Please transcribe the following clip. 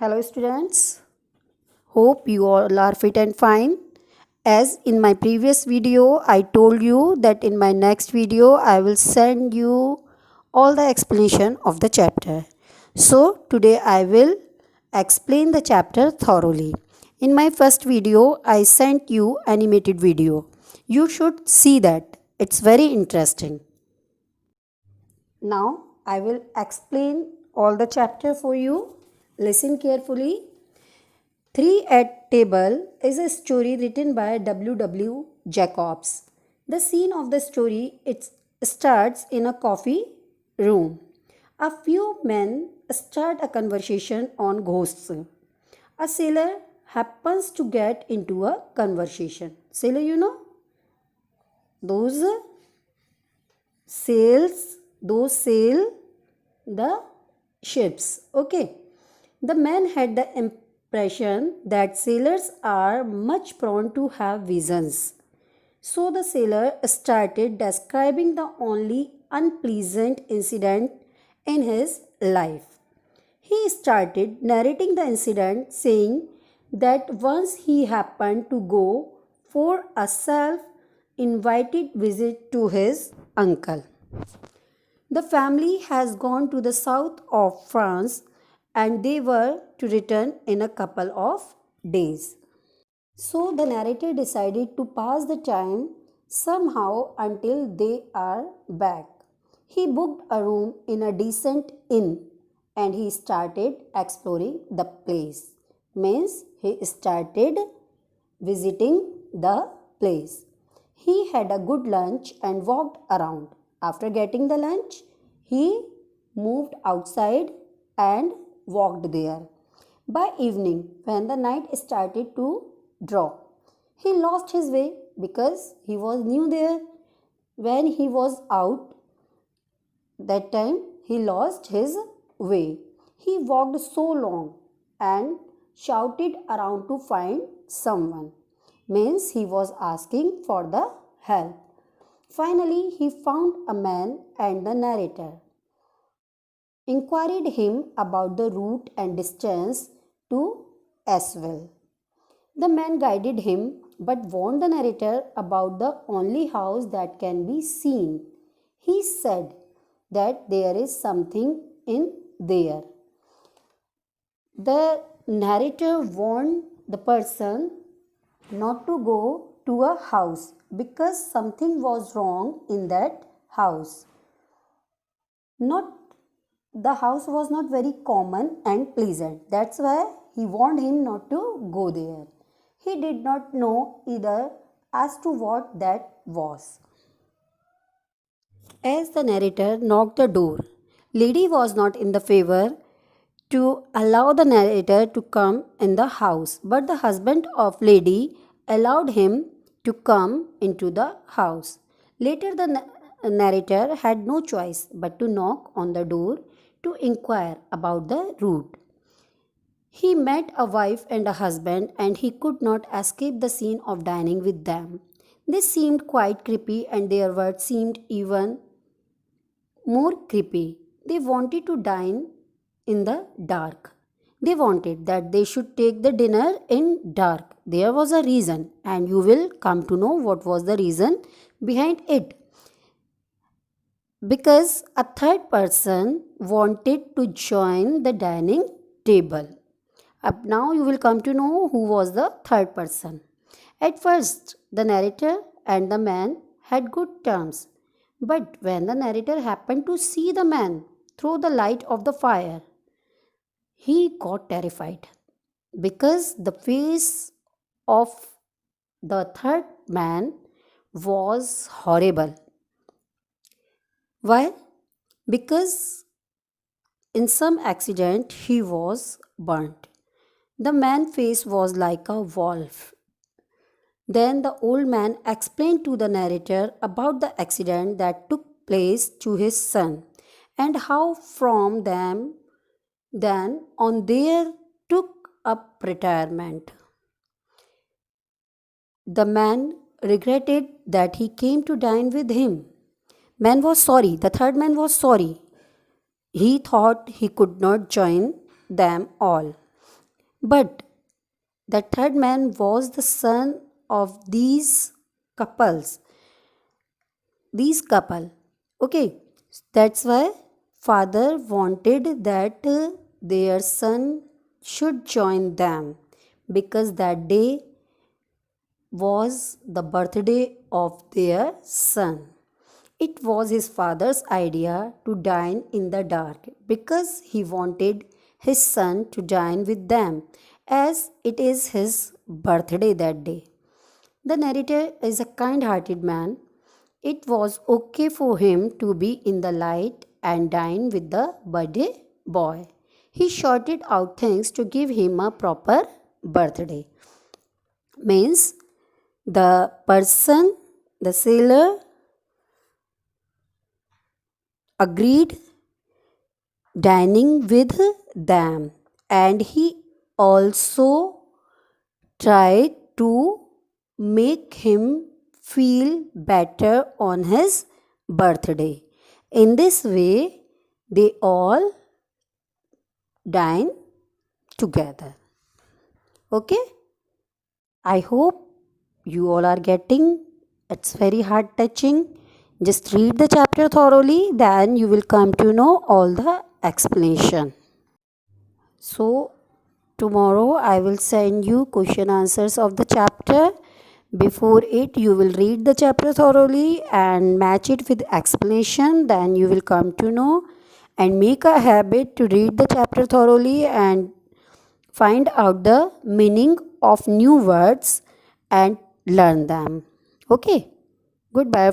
Hello students, hope you all are fit and fine. As in my previous video, I told you that in my next video, I will send you all the explanation of the chapter. So today I will explain the chapter thoroughly. In my first video, I sent you animated video. You should see that. It's very interesting. Now I will explain all the chapter for you. Listen carefully. Three at Table is a story written by W. W. Jacobs. The scene of the story it starts in a coffee room. A few men start a conversation on ghosts. A sailor happens to get into a conversation. Sailor, you know? Those sail the ships. Okay. The man had the impression that sailors are much prone to have visions. So the sailor started describing the only unpleasant incident in his life. He started narrating the incident, saying that once he happened to go for a self invited visit to his uncle. The family has gone to the south of France and they were to return in a couple of days. So the narrator decided to pass the time somehow until they are back. He booked a room in a decent inn and he started exploring the place. Means he started visiting the place. He had a good lunch and walked around. After getting the lunch, he moved outside and walked there. By evening, when the night started to drop, he lost his way because he was new there. When he was out, that time he lost his way. He walked so long and shouted around to find someone. Means he was asking for the help. Finally, he found a man and the narrator inquired him about the route and distance to Aswell. The man guided him but warned the narrator about the only house that can be seen. He said that there is something in there. The narrator warned the person not to go to a house because something was wrong in that house. The house was not very common and pleasant. That's why he warned him not to go there. He did not know either as to what that was. As the narrator knocked the door, lady was not in the favor to allow the narrator to come in the house, but the husband of lady allowed him to come into the house. Later the narrator had no choice but to knock on the door to inquire about the route. He met a wife and a husband and he could not escape the scene of dining with them. They seemed quite creepy and their words seemed even more creepy. They wanted to dine in the dark. They wanted that they should take the dinner in dark. There was a reason and you will come to know what was the reason behind it. Because a third person wanted to join the dining table. Up now you will come to know who was the third person. At first, the narrator and the man had good terms. But when the narrator happened to see the man through the light of the fire, he got terrified because the face of the third man was horrible. Why? Because in some accident he was burnt. The man's face was like a wolf. Then the old man explained to the narrator about the accident that took place to his son and how from them then on there took up retirement. The man regretted that he came to dine with him. Man was sorry. The third man was sorry. He thought he could not join them all. But the third man was the son of couples, these couple. Okay, that's why father wanted that their son should join them, because that day was the birthday of their son. It was his father's idea to dine in the dark because he wanted his son to dine with them, as it is his birthday that day. The narrator is a kind hearted man. It was okay for him to be in the light and dine with the birthday boy. He sorted out things to give him a proper birthday. Means the person, the sailor, agreed dining with them, and he also tried to make him feel better on his birthday. In this way, they all dine together. Okay, I hope you all are getting. It's very heart touching. Just read the chapter thoroughly, then you will come to know all the explanation. So tomorrow I will send you question answers of the chapter. Before it, you will read the chapter thoroughly and match it with explanation, then you will come to know, and make a habit to read the chapter thoroughly and find out the meaning of new words and learn them. Okay, goodbye.